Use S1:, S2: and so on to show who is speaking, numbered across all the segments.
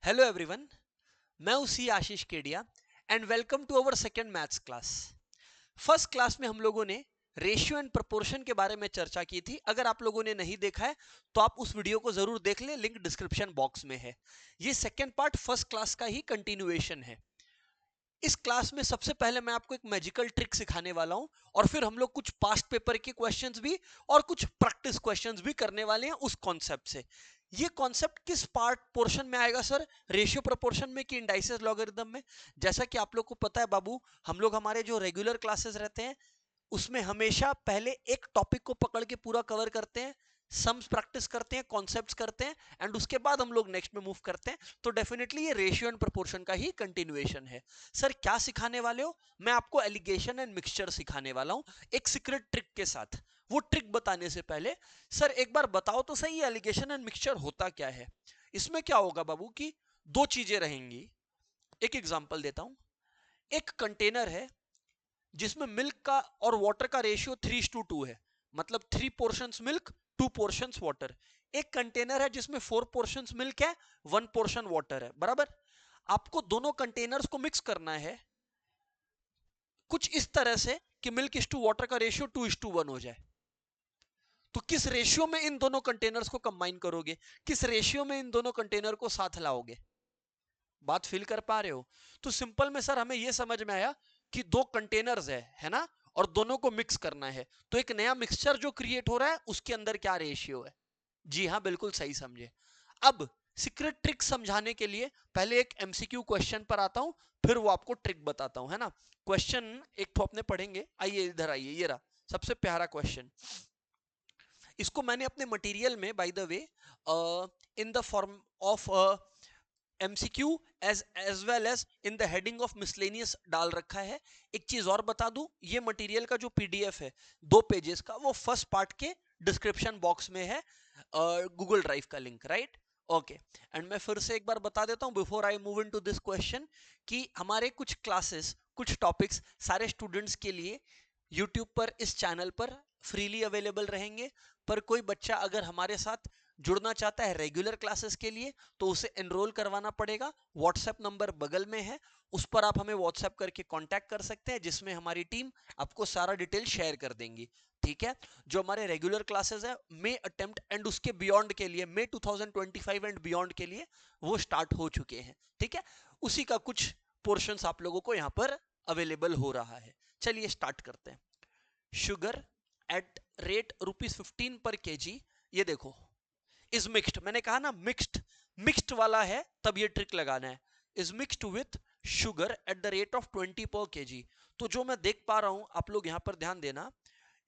S1: Hello everyone, मैं हूं C Ashish Kedia and welcome to our second maths class. First class में हम लोगों ने रेशियो एंड प्रोपोर्शन के बारे में चर्चा की थी। अगर आप लोगों ने नहीं देखा है तो आप उस वीडियो को जरूर देख लें, लिंक डिस्क्रिप्शन बॉक्स में है। ये सेकेंड पार्ट फर्स्ट क्लास का ही कंटिन्यूएशन है। इस क्लास में सबसे पहले मैं आपको एक मैजिकल ट्रिक सिखाने वाला हूं और फिर हम लोग कुछ पास्ट पेपर के क्वेश्चंस भी और कुछ प्रैक्टिस क्वेश्चंस भी करने वाले हैं उस कॉन्सेप्ट से। ये कॉन्सेप्ट किस पार्ट पोर्शन में आएगा सर? रेशियो प्रोपोर्शन में कि इंडाइसेस लॉगरिथम में? जैसा कि आप लोग को पता है बाबू, हम लोग हमारे जो रेगुलर क्लासेस रहते हैं उसमें हमेशा पहले एक टॉपिक को पकड़ के पूरा कवर करते हैं, सम्स प्रैक्टिस करते हैं, कॉन्सेप्ट्स करते हैं एंड उसके बाद हम लोग नेक्स्ट में मूव करते हैं। तो डेफिनेटली ये रेशियो एंड प्रोपोर्शन का ही कंटिन्यूएशन है। सर क्या सिखाने वाले हो? मैं आपको एलिगेशन एंड मिक्सचर सिखाने वाला हूं एक सीक्रेट ट्रिक के साथ। वो ट्रिक बताने से पहले सर एक बार बताओ तो सही, एलिगेशन एंड मिक्सचर होता क्या है? इसमें क्या होगा बाबू कि दो चीजें रहेंगी। एक एग्जांपल देता हूं। एक कंटेनर है जिसमें मिल्क का और वाटर का रेशियो 3:2 है, मतलब 3 पोर्शंस मिल्क 2 पोर्शंस वाटर। एक कंटेनर है जिसमें 4 पोर्शंस मिल्क है 1 पोर्शन वाटर है, बराबर। आपको दोनों कंटेनर्स को मिक्स करना है कुछ इस तरह से कि मिल्क इज टू वाटर का रेशियो 2:1 हो जाए। तो किस रेशियो में इन दोनों कंटेनर्स को कंबाइन करोगे? किस रेशियो में इन दोनों कंटेनर को साथ लाओगे? बात फील कर पा रहे हो? तो सिंपल में सर हमें यह समझ में आया कि दो कंटेनर्स है ना, और दोनों को मिक्स करना है। तो एक नया मिक्सचर जो क्रिएट हो रहा है उसके अंदर क्या रेशियो है? जी हाँ, बिल्कुल सही समझे। अब सीक्रेट ट्रिक समझाने के लिए पहले एक एमसीक्यू क्वेश्चन पर आता हूं, फिर वो आपको ट्रिक बताता हूं, है ना। क्वेश्चन एक तो अपने पढ़ेंगे। आइए इधर आइए, ये रहा सबसे प्यारा क्वेश्चन। इसको मैंने अपने मटेरियल में by the way in the form of MCQ as well as in the heading of miscellaneous डाल रखा है। एक चीज और बता दूं, ये मटेरियल का जो पीडीएफ है 2 पेजेस का, वो फर्स्ट पार्ट के डिस्क्रिप्शन बॉक्स में है, गूगल ड्राइव का लिंक, राइट। ओके, एंड मैं फिर से एक बार बता देता हूं before I move in to this question कि हमारे कुछ क्लासेस, कुछ टॉपिक्स सारे स्टूडेंट्स के लिए यूट्यूब पर इस चैनल पर फ्रीली अवेलेबल रहेंगे। पर कोई बच्चा अगर हमारे साथ जुड़ना चाहता है रेगुलर क्लासेस के लिए तो उसे एनरोल करवाना पड़ेगा। व्हाट्सएप नंबर बगल में है, उस पर आप हमें व्हाट्सएप करके कांटेक्ट कर सकते हैं, जिसमें हमारी टीम आपको सारा डिटेल शेयर कर देंगी। ठीक है। जो हमारे रेगुलर क्लासेस है मे अटेम्प्ट एंड उसके बियॉन्ड के लिए, मे 2025 एंड बियॉन्ड के लिए वो स्टार्ट हो चुके हैं। ठीक है, उसी का कुछ पोर्शंस आप लोगों को यहाँ पर अवेलेबल हो रहा है। चलिए स्टार्ट करते हैं। शुगर एट रेट ₹15 पर केजी, ये देखो इज मिक्स्ड, मैंने कहा ना मिक्स्ड, मिक्स्ड वाला है तब ये ट्रिक लगाना है। Is mixed with sugar at the rate of 20 पर केजी। तो जो मैं देख पा रहा हूं, आप लोग यहां पर ध्यान देना,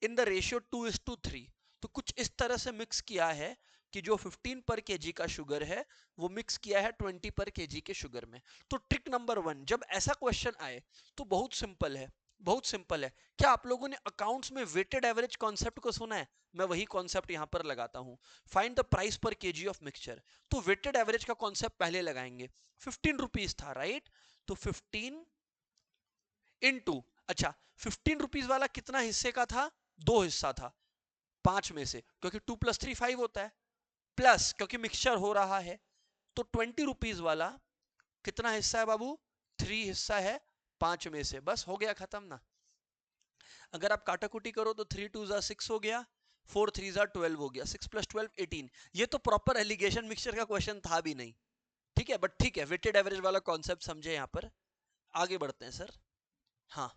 S1: इन द रेशियो 2:3। तो कुछ इस तरह से मिक्स किया है कि जो 15 पर केजी का शुगर है वो मिक्स किया है 20 पर केजी के शुगर में। तो ट्रिक नंबर 1, जब ऐसा क्वेश्चन आए तो बहुत सिंपल है, बहुत सिंपल है। क्या आप लोगों ने अकाउंट्स में वेटेड एवरेज कॉन्सेप्ट को सुना है? मैं वही कॉन्सेप्ट यहां पर लगाता हूं। फाइंड द प्राइस पर केजी ऑफ मिक्सचर। तो वेटेड एवरेज का कॉन्सेप्ट पहले लगाएंगे। 15 रुपीज था, राइट। तो 15 इनटू, अच्छा 15 रुपीज वाला कितना हिस्से का था? 2 हिस्सा था 5 में से, क्योंकि 2 + 3 5 होता है, प्लस क्योंकि मिक्सचर हो रहा है तो 20 रुपीज वाला कितना हिस्सा है बाबू? 3 हिस्सा है 5 में से। बस हो गया खत्म ना। अगर आप काटाकुटी करो तो 3 2 6 हो गया, 4 3 12 हो गया, 6 + 12 18। ये तो प्रॉपर एलिगेशन मिक्सचर का क्वेश्चन था भी नहीं। ठीक है, बट ठीक है, वेटेड एवरेज वाला कॉन्सेप्ट समझे। यहां पर आगे बढ़ते हैं सर। हाँ,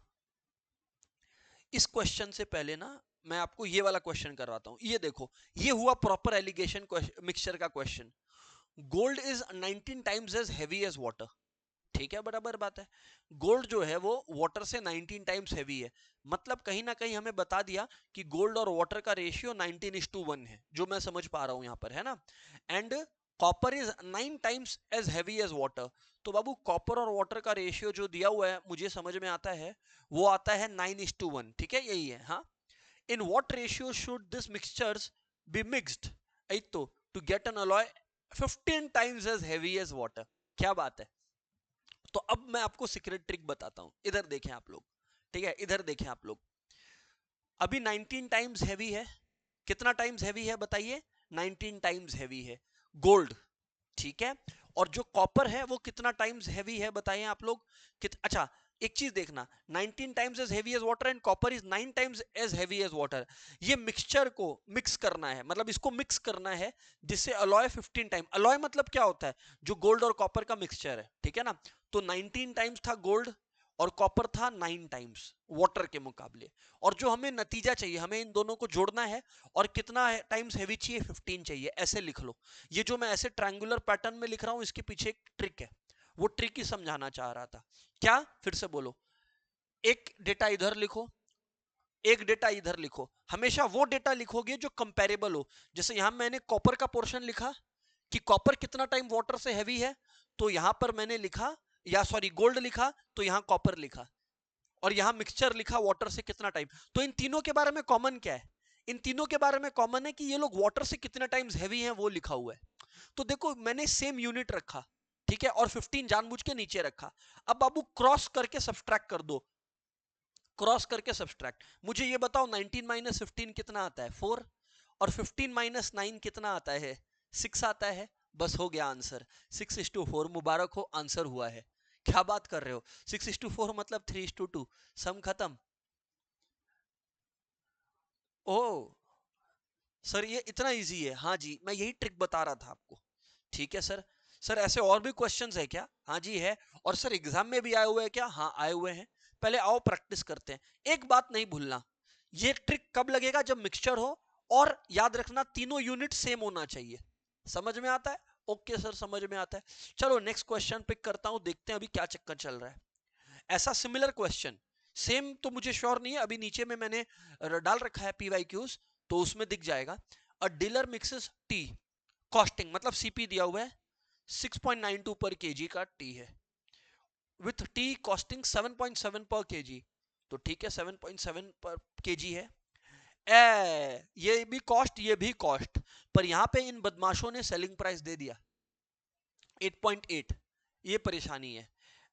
S1: इस क्वेश्चन से पहले ना मैं आपको ये वाला क्वेश्चन करवाता हूं। ये देखो, ये हुआ प्रॉपर एलिगेशन मिक्सचर का question. Gold is 19 times as heavy as water. ठीक है, बराबर बात है। गोल्ड जो है वो वाटर से 19 टाइम्स हैवी है, मतलब कहीं ना कहीं हमें बता दिया कि गोल्ड और वाटर का रेशियो 19:1 है, जो मैं समझ पा रहा हूं यहां पर, है ना। And copper is 9 times as heavy as water. तो बाबू कॉपर और वाटर का रेशियो जो दिया हुआ है मुझे समझ में आता है, वो आता है 9:1। ठीक है, यही है। हाँ, in what ratio should this mixtures be mixed तो to get an alloy 15 times as heavy as water? क्या बात है। तो अब मैं आपको सीक्रेट ट्रिक बताता हूं, इधर देखें आप लोग। ठीक है, इधर देखें आप लोग। अभी 19 टाइम्स हैवी है, कितना टाइम्स हैवी है बताइए? 19 टाइम्स हैवी है गोल्ड। ठीक है, और जो कॉपर है वो कितना टाइम्स हैवी है बताइए आप लोग। अच्छा एक चीज देखना, 19 times as heavy as water and copper is 9 times as heavy as water. ये मिक्सचर को मिक्स करना है, मतलब इसको मिक्स करना है जिससे अलॉय 15 टाइम। अलॉय मतलब क्या होता है, जो गोल्ड और कॉपर का मिक्सचर है, ठीक है ना। तो 19 टाइम्स था गोल्ड और कॉपर था 9 टाइम्स वाटर के मुकाबले। और जो हमें नतीजा चाहिए, हमें इन दोनों को जोड़ना है और कितना टाइम्स हैवी चाहिए, 15 चाहिए, ऐसे लिख लो। ये जो मैं ऐसे ट्रायंगुलर पैटर्न में लिख रहा हूं इसके पीछे एक ट्रिक है, वो ट्रिक ही समझाना चाह रहा था। क्या, फिर से बोलो। एक डेटा इधर लिखो, एक डेटा इधर लिखो। हमेशा वो डेटा लिखोगे जो कंपैरेबल हो। जैसे यहां मैंने कॉपर का पोर्शन लिखा कि कॉपर कितना टाइम वाटर से हैवी है, तो यहां पर मैंने लिखा, या सॉरी गोल्ड लिखा तो यहां कॉपर लिखा, और यहां मिक्सचर लिखा वाटर से कितना टाइम। तो इन तीनों के बारे में कॉमन क्या है, इन तीनों के बारे में कॉमन है कि ये लोग वाटर से कितना टाइम्स हैवी हैं वो लिखा हुआ है। तो देखो मैंने सेम यूनिट रखा, ठीक है, और 15 जानबूझ के नीचे रखा। अब बाबू क्रॉस करके सब्सट्रैक्ट कर दो, क्रॉस करके सब्सट्रैक्ट। मुझे ये बताओ 19 माइनस 15 कितना आता है, 4, और 15 माइनस 9 कितना आता है, 6 आता है। बस हो गया आंसर, 6:4। मुबारक हो, आंसर हुआ है। क्या बात कर रहे हो, 6:4 मतलब 3:2, सम खत्म। ओ सर ये इतना इजी है, हाँ जी मैं यही ट्रिक बता रहा था आपको। ठीक है सर। सर ऐसे और भी क्वेश्चंस है क्या, हाँ जी है। और सर एग्जाम में भी आए हुए हैं क्या, हाँ आए हुए हैं। पहले आओ प्रैक्टिस करते हैं। एक बात नहीं भूलना, ये ट्रिक कब लगेगा, जब मिक्सचर हो, और याद रखना तीनों यूनिट सेम होना चाहिए। समझ में आता है, ओके सर समझ में आता है। चलो नेक्स्ट क्वेश्चन पिक करता हूं, देखते हैं अभी क्या चक्कर चल रहा है। ऐसा सिमिलर क्वेश्चन, सेम तो मुझे श्योर नहीं है, अभी नीचे में मैंने डाल रखा है पीवाईक्यूज, तो उसमें दिख जाएगा। अ डीलर मिक्सेस टी, कॉस्टिंग मतलब सीपी दिया हुआ है, 6.92 पर केजी का टी है, विथ टी कॉस्टिंग 7.7 पर केजी। तो ठीक है 7.7 पर केजी है। ये भी कॉस्ट, ये भी कॉस्ट, पर यहां पे इन बदमाशों ने सेलिंग प्राइस दे दिया 8.8, ये परेशानी है।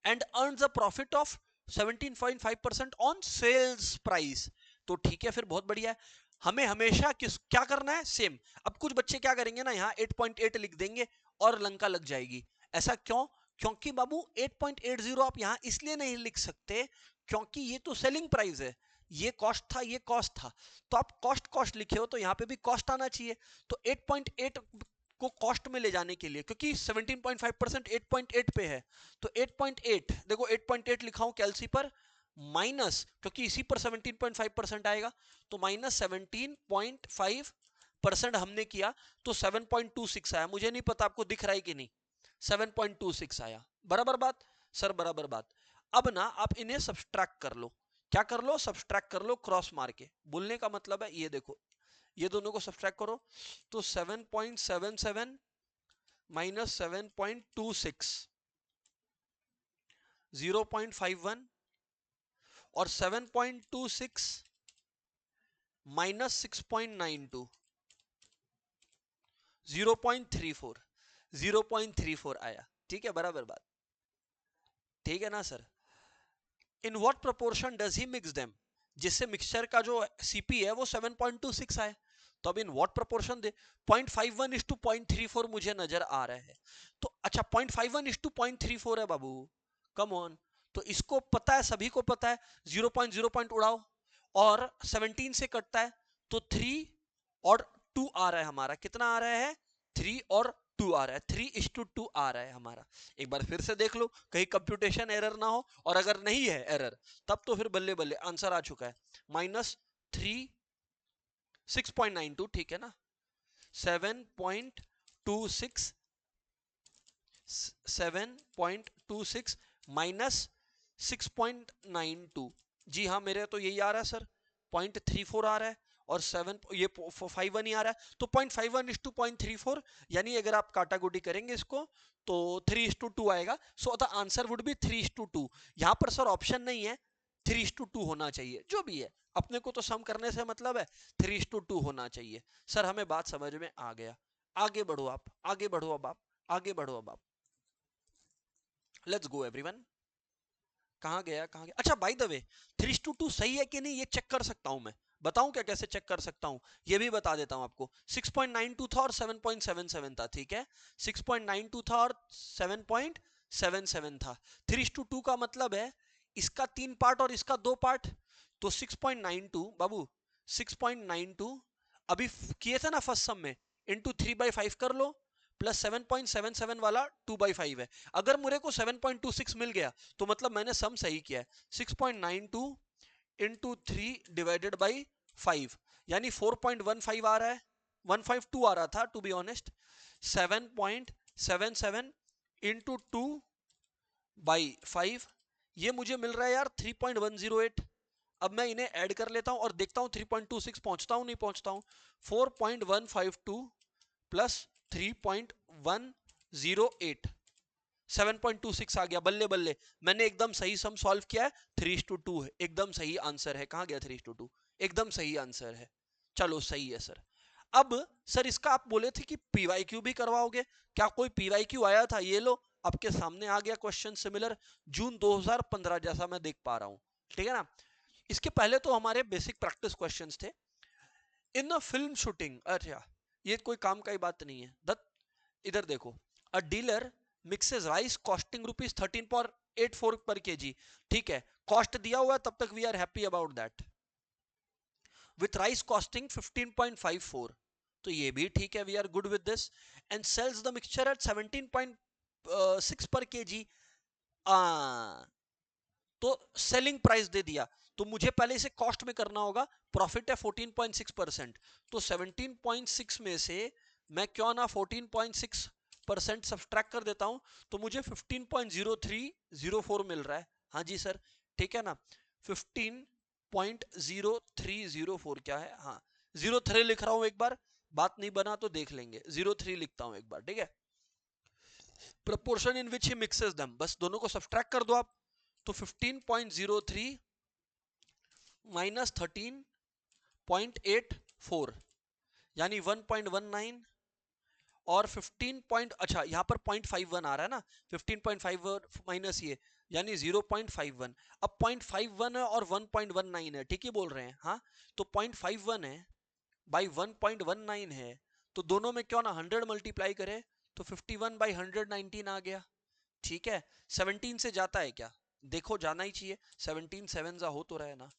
S1: And earns a profit of 17.5% on sales price. तो ठीक है फिर बहुत बढ़िया है। हमें हमेशा किस क्या करना है, सेम। अब कुछ बच्चे क्या करेंगे ना, यहाँ 8.8 लिख देंगे और लंका लग जाएगी। ऐसा क्यों, क्योंकि बाबू 8.80 आप यहाँ इसलिए नहीं लिख सकते क्योंकि ये तो सेलिंग प्राइस है, ये कॉस्ट था, ये कॉस्ट था। तो आप कॉस्ट कॉस्ट लिखे हो तो यहाँ पे भी कॉस्ट आना चाहिए। तो 8.8 को कॉस्ट में ले जाने के लिए, क्योंकि 17.5% 8.8 पे है, तो 8.8 देखो 8.8 लिखा हूं कैलसी पर, माइनस क्योंकि इसी पर 17.5% आएगा, तो माइनस 17.5% हमने किया, तो 7.26 आया। मुझे नहीं पता आपको दिख रहा है कि नहीं, 7.26 आया। बराबर बात सर, बराबर बात। अब ना आप इन्हें सब्सट्रैक्ट कर लो, क्या कर लो, सब्सट्रैक्ट कर लो क्रॉस मार के। बोलने का मतलब है ये देखो, ये दोनों को सब्सट्रैक्ट करो, तो 7.77 माइनस 7.26, 0.51, और 7.26 माइनस 6.92, 0.34, 0.34 आया। ठीक है बराबर बात, ठीक है ना sir. In what proportion does he mix them, जिससे मिक्सचर का जो सीपी है वो 7.26 आए। तो अब in what proportion they, 0.51 is to 0.34 मुझे नजर आ रहा है। तो अच्छा 0.51 इज टू 0.34 है बाबू, कम ऑन। तो इसको पता है, सभी को पता है, 0.0 उड़ाओ, और 17 से कटता है तो 3 और 2 आ रहा है हमारा, कितना आ रहा है, 3 और 2 आ रहा है, 3:2 आ रहा है हमारा। एक बार फिर से देख लो कहीं कंप्यूटेशन एरर ना हो, और अगर नहीं है एरर तब तो फिर बल्ले बल्ले आंसर आ चुका है, -3 6.92, ठीक है ना, 7.26 7.26 माइनस 6.92, जी हाँ मेरे तो यही आ रहा है सर, 0.34 आ रहा है, और 7 ये 51 ही आ रहा है, तो 0.51 इज टू 0.34, यानी अगर आप काटाकुटी करेंगे इसको तो 3:2 आएगा। So the answer would be 3:2। यहाँ पर सर ऑप्शन नहीं है, 3:2 होना चाहिए, जो भी है अपने को तो सम करने से मतलब है, 3:2 होना चाहिए। सर हमें बात समझ में आ गया, आगे बढ़ो आप, आगे बढ़ो अब आप, आगे बढ़ो अब आप, लेट्स गो एवरीवन। कहां गया, कहां गया, अच्छा बाय द वे 3:2 सही है कि नहीं ये चेक कर सकता हूं मैं, बताऊं क्या कैसे चेक कर सकता हूं, ये भी बता देता हूं आपको। 6.92 था और 7.77 था, ठीक है। 6.92 था और 7.77 था। 3:2 का मतलब है इसका 3 पार्ट और इसका 2 पार्ट। तो 6.92 बाबू, 6.92 अभी किए थे ना फर्स्ट सम में, इंटू 3/5 कर लो, प्लस 7.77 वाला 2/5 है। अगर मुझे को 7.26 मिल गया तो मतलब मैंने सम सही किया है। 6.92 इंटू 3 डिवाइडेड बाई 5 यानी 4.15 आ रहा है, 152 आ रहा था to be honest. 7.77 into 2 by 5 ये मुझे मिल रहा है यार 3.108। अब मैं इन्हें ऐड कर लेता हूं और देखता हूं 3.26 पहुंचता हूं नहीं पहुंचता हूं। 4.152 प्लस 3.108, 7.26 आ गया, बल्ले बल्ले। मैंने एकदम सही सम सॉल्व किया है, 3:2 है, एकदम सही आंसर है। कहां गया 3:2, एकदम सही आंसर है। चलो सही है सर। अब सर इसका आप बोले थे कि पीवाईक्यू भी करवाओगे, क्या कोई पीवाईक्यू आया था? ये लो आपके सामने आ गया क्वेश्चन सिमिलर, जून 2015 जैसा मैं देख पा रहा हूं, ठीक है ना। इसके पहले तो हमारे बेसिक प्रैक्टिस क्वेश्चंस थे। इन अ फिल्म शूटिंग, अच्छा ये कोई काम का ही बात नहीं है दत्त। इधर देखो, अ dealer mixes rice costing rupees 13.84 पर केजी, ठीक है। कॉस्ट दिया हुआ है, तब तक we are happy about that. With rice costing 15.54, तो ये भी ठीक है, we are good with this. And sells the mixture at 17.6 per KG. तो सेलिंग प्राइस दे दिया, तो मुझे पहले इसे कॉस्ट में करना होगा। प्रॉफिट है 14.6%, तो 17.6 में से मैं क्यों ना 14.6% सब्सट्रैक्ट कर देता हूं, तो मुझे 15.0304 मिल रहा है। हाँ जी सर, ठीक है ना। 15.0304 क्या है, हाँ 03 लिख रहा हूं एक बार, बात नहीं बना तो देख लेंगे, 03 लिखता हूं एक बार, ठीक है। Proportion in which he mixes them, बस दोनों को सब्सट्रैक्ट कर दो आप। तो 15.03 माइनस 13.84 यानी 1.19, और 15 पॉइंट, अच्छा यहाँ पर 0.51 आ रहा है ना, 15.51 माइनस ये यानी 0.51। अब 0.51 है और 1.19 है, ठीक ही बोल रहे हैं हाँ। तो 0.51 है बाई 1.19 है, तो दोनों में क्यों ना 100 मल्टीप्लाई करे, तो 51 बाई 119 आ गया, ठीक है। 17 से जाता है क्या, देखो जाना ही चाहिए, 17 7 जा हो तो रहा है ना,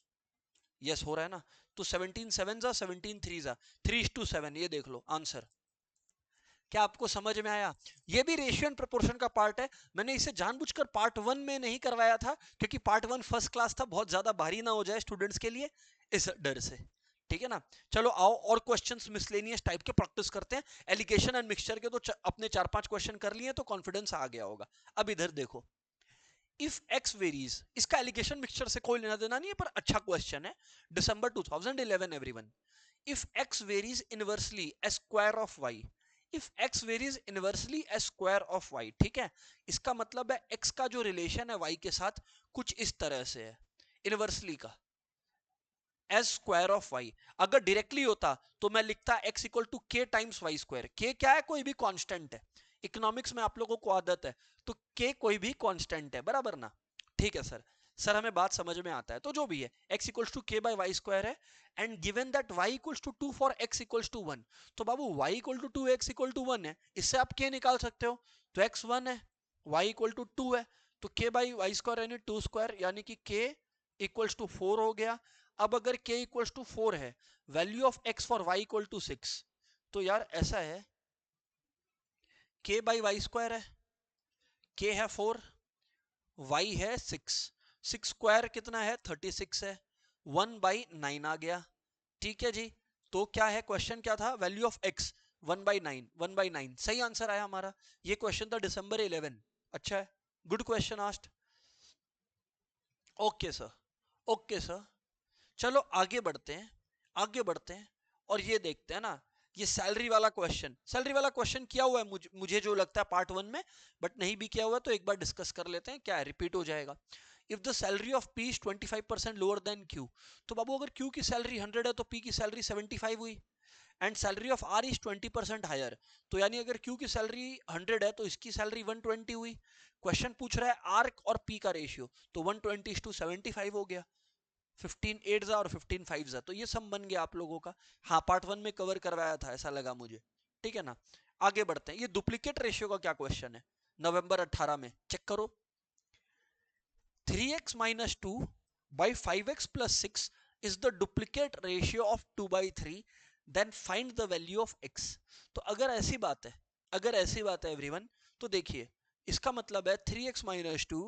S1: यस हो रहा है ना। तो 17 7 जा 17 3 जा 3:7, ये देख लो आंसर। क्या आपको समझ में आया? ये भी रेशियो एंड प्रोपोर्शन का पार्ट है। मैंने इसे जानबूझकर पार्ट 1 में नहीं करवाया था, क्योंकि पार्ट 1 फर्स्ट क्लास था, बहुत ज्यादा भारी ना हो जाए स्टूडेंट्स के लिए, इस डर से, ठीक है ना। चलो आओ और क्वेश्चंस मिसलेनियस टाइप के प्रैक्टिस करते हैं। एलिगेशन एंड मिक्सचर के तो अपने 4-5 क्वेश्चन कर लिए तो कॉन्फिडेंस आ गया होगा। अब इधर देखो, इफ एक्स वेरीज, इसका एलिगेशन मिक्सचर से कोई लेना देना नहीं है, पर अच्छा क्वेश्चन है, दिसंबर 2011 everyone. if x varies inversely as square of y, if x varies inversely as square of y, ठीक है। इसका मतलब है x का जो रिलेशन है y के साथ कुछ इस तरह से है, इनवर्सली का, एज स्क्वायर ऑफ वाई। अगर डायरेक्टली होता तो मैं लिखता x इक्वल टू के टाइम्स वाई स्क्वायर। के क्या है, कोई भी कांस्टेंट है, इकोनॉमिक्स में आप लोगों को आदत है, तो के कोई भी कांस्टेंट है, बराबर ना, ठीक है सर। सर हमें बात समझ में आता है, तो जो भी है x equals to k by y square है, and given that y equals to 2 for x equals to 1, तो बाबू y equal to 2 x equal to 1 है, इससे आप k निकाल सकते हो। तो x 1 है, y इक्वल टू 2 है, तो k बाई वाई स्क्वायर यानी 2 स्क्वायर, यानी कि k इक्वल्स टू 4 हो गया। अब अगर k इक्वल्स टू 4 है, value of x for y equal to 6, तो यार ऐसा है, k बाई वाई स्क्वायर है, k है 4, y है 6, 6 स्क्वायर कितना है 36 है, 1 बाई 9 आ गया, ठीक है जी। तो क्या है क्वेश्चन, क्या था, value of x 1 by 9, 1 by 9 सही आंसर आया हमारा। ये क्वेश्चन था दिसंबर 11, अच्छा है, good question asked. Okay sir, okay sir. चलो आगे बढ़ते हैं, आगे बढ़ते हैं, और ये देखते हैं ना, ये सैलरी वाला क्वेश्चन, सैलरी वाला क्वेश्चन किया हुआ है मुझे जो लगता है पार्ट 1 में, बट नहीं भी किया हुआ तो एक बार डिस्कस कर लेते हैं, क्या है रिपीट हो जाएगा। If the salary of P is 25% lower than Q, तो बाबू अगर क्यू की सैलरी 100 है तो पी की सैलरी 75 हुई, and salary of R is 20% higher, तो यानी अगर क्यू की सैलरी 100 है तो इसकी सैलरी 120 हुई। क्वेश्चन पूछ रहा है आर और पी का रेशियो, तो 120:75 हो गया। 15 8 और 15 5 तो ये सम बन गया आप लोगों का। हाँ, पार्ट 1 में कवर करवाया था ऐसा लगा मुझे, ठीक है ना। आगे बढ़ते हैं। ये डुप्लीकेट रेशियो का क्या क्वेश्चन है, नवंबर 18 में, चेक करो। 3x minus 2 by 5x plus 6 is the duplicate ratio of 2 by 3, then find the value of x। तो अगर ऐसी बात है, अगर ऐसी बात है एवरीवन, तो देखिए इसका मतलब है 3x minus 2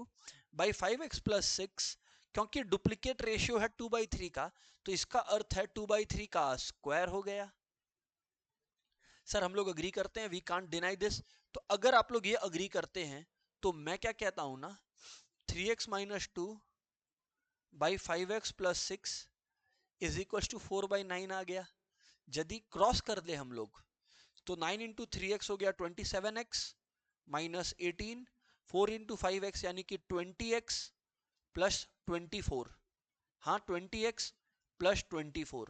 S1: by 5x plus 6, क्योंकि डुप्लीकेट रेशियो है 2 by 3 का, तो इसका अर्थ है 2 by 3 का स्क्वायर हो गया। सर हम लोग अग्री करते हैं, वी कांट डिनाई दिस। तो अगर आप लोग ये अग्री करते हैं तो मैं क्या कहता हूं ना, 3x minus 2 by 5x plus 6 is equals to 4 by 9 आ गया। यदि क्रॉस कर दे हम लोग तो 9 इंटू 3x हो गया 27x माइनस 18, 4 इंटू 5x यानी कि 20x प्लस 24। हाँ 20x प्लस 24,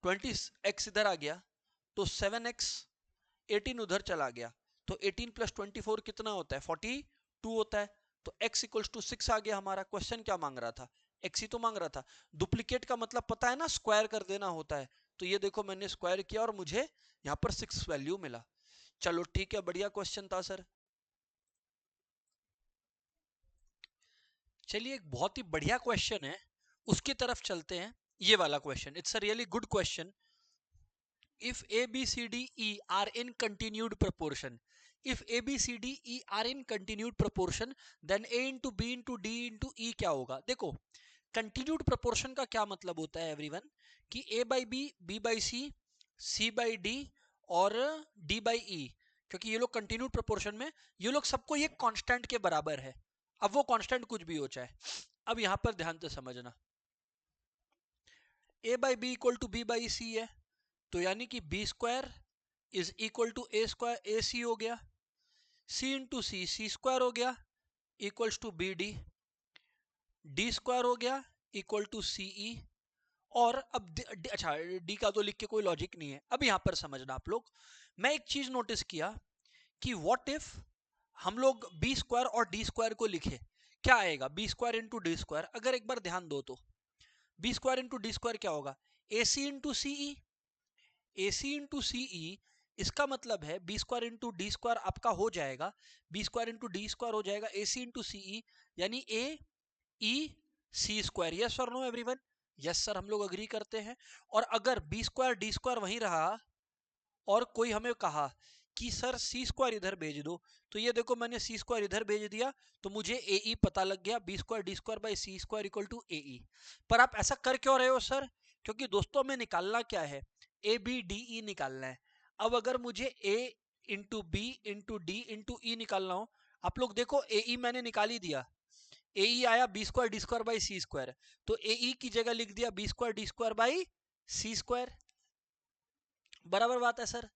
S1: 20x इधर आ गया तो 7x, 18 उधर चला गया तो 18 प्लस 24 कितना होता है, 42 होता है। तो x इक्वल्स टू 6 आ गया हमारा। क्वेश्चन क्या मांग रहा था, x ही तो मांग रहा था। डुप्लीकेट का मतलब पता है ना, स्क्वायर कर देना होता है। तो ये देखो मैंने स्क्वायर किया और मुझे यहाँ पर 6 वैल्यू मिला। चलो ठीक है, बढ़िया क्वेश्चन था सर। चलिए एक बहुत ही बढ़िया क्वेश्चन है, उसकी तरफ चलते हैं। ये वाला question, it's a really good question. if a b c d e are in continued proportion, if a b c d e are in continued proportion, then a into b into d into e क्या होगा। देखो continued proportion का क्या मतलब होता है everyone, कि a by b, b by c, c by d और d by e, क्योंकि ये लोग कंटिन्यूड प्रोपोर्शन में, ये लोग सबको ये कांस्टेंट के बराबर है। अब वो कांस्टेंट कुछ भी हो चाहे। अब यहां पर ध्यान से समझना, a by b equal to b by c है, तो यानी कि B square is equal to A square, A C हो गया, C into C, C square हो गया, equals to B D, D square हो गया इक्वल टू सी ई। और अब अच्छा डी का तो लिख के कोई लॉजिक नहीं है। अब यहां पर समझना आप लोग, मैं एक चीज नोटिस किया कि व्हाट इफ हम लोग बी स्क्वायर और डी स्क्वायर को लिखे, क्या आएगा, B square into D square. अगर एक बार ध्यान दो तो B square into D square क्या होगा, A C into CE, A C into CE. इसका मतलब है B square into D square आपका हो जाएगा, B square into D square हो जाएगा ए सी इंटू सीई, यानी A E C square. Yes और नो एवरीवन, यस सर हम लोग अग्री करते हैं। और अगर बी स्क्वायर डी स्क्वायर वहीं रहा और कोई हमें कहा कि सर सी स्क्वायर इधर भेज दो, तो ये देखो मैंने सी स्क्वायर इधर भेज दिया तो मुझे ए ई पता लग गया, B square D square by C square equal to A E. पर आप ऐसा कर क्यों रहे हो सर, क्योंकि दोस्तों में निकालना क्या है, ए बी डी ई निकालना है। अब अगर मुझे A into B into D into E निकालना हो, आप लोग देखो ए ई मैंने निकाल ही दिया, ए ई आया B square D square by C square, तो ए ई की जगह लिख दिया B square D square by C square. बराबर बात है सर।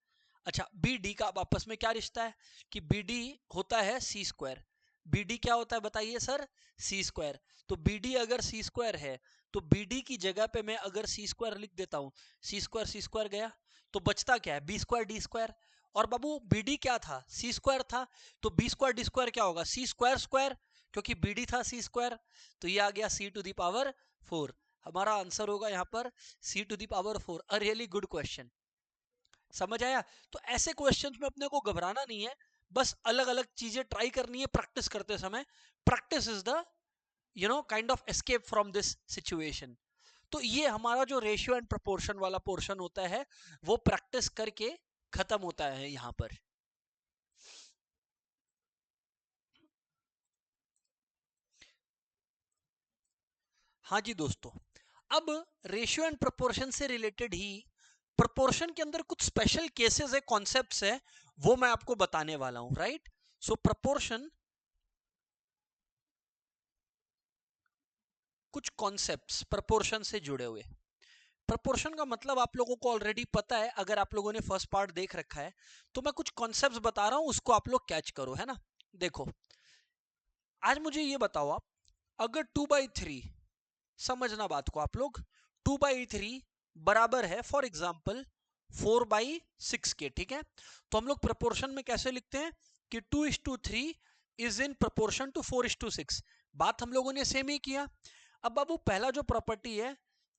S1: अच्छा बी डी का आपस में क्या रिश्ता है, कि बी डी होता है सी स्क्वायर, बी डी क्या होता है बताइए सर, सी स्क्वायर। तो बी डी अगर सी स्क्वायर है तो बी डी की जगह पे मैं अगर सी स्क्वायर लिख देता हूं, सी स्क्वायर गया, तो बचता क्या है, बी स्क्वायर डी स्क्वायर। और बाबू बी डी क्या था, सी स्क्वायर था, तो बी स्क्वायर डी स्क्वायर क्या होगा, सी स्क्वायर स्क्वायर, क्योंकि बी डी था सी स्क्वायर। तो ये आ गया सी टू द पावर 4। हमारा आंसर होगा यहाँ पर C to the power 4। A really good question. समझ आया। तो ऐसे क्वेश्चंस में अपने को घबराना नहीं है, बस अलग अलग चीजें ट्राई करनी है प्रैक्टिस करते समय। Practice is the kind of escape from this situation. तो ये हमारा जो रेशियो एंड प्रोपोर्शन वाला पोर्शन होता है वो प्रैक्टिस करके खत्म होता है यहां पर। हाँ जी दोस्तों, अब रेशियो एंड प्रोपोर्शन से रिलेटेड ही प्रोपोर्शन के अंदर कुछ स्पेशल केसेस है, कॉन्सेप्ट्स है, वो मैं आपको बताने वाला हूं। राइट, सो प्रोपोर्शन, कुछ कॉन्सेप्ट्स प्रोपोर्शन से जुड़े हुए। प्रोपोर्शन का मतलब आप लोगों को ऑलरेडी पता है, अगर आप लोगों ने फर्स्ट पार्ट देख रखा है, तो मैं कुछ कॉन्सेप्ट्स बता रहा हूं, उसको आप लोग कैच करो, है ना। देखो आज मुझे ये बताओ आप, अगर 2/3, समझना बात को आप लोग, 2/3 बराबर है फॉर एग्जाम्पल 4/6 के, ठीक है। तो हम लोग प्रोपोर्शन में कैसे लिखते हैं कि 2:3 इज इन प्रोपोर्शन टू 4:6। बात हम लोगों ने सेम ही किया। अब बाबू पहला जो प्रॉपर्टी है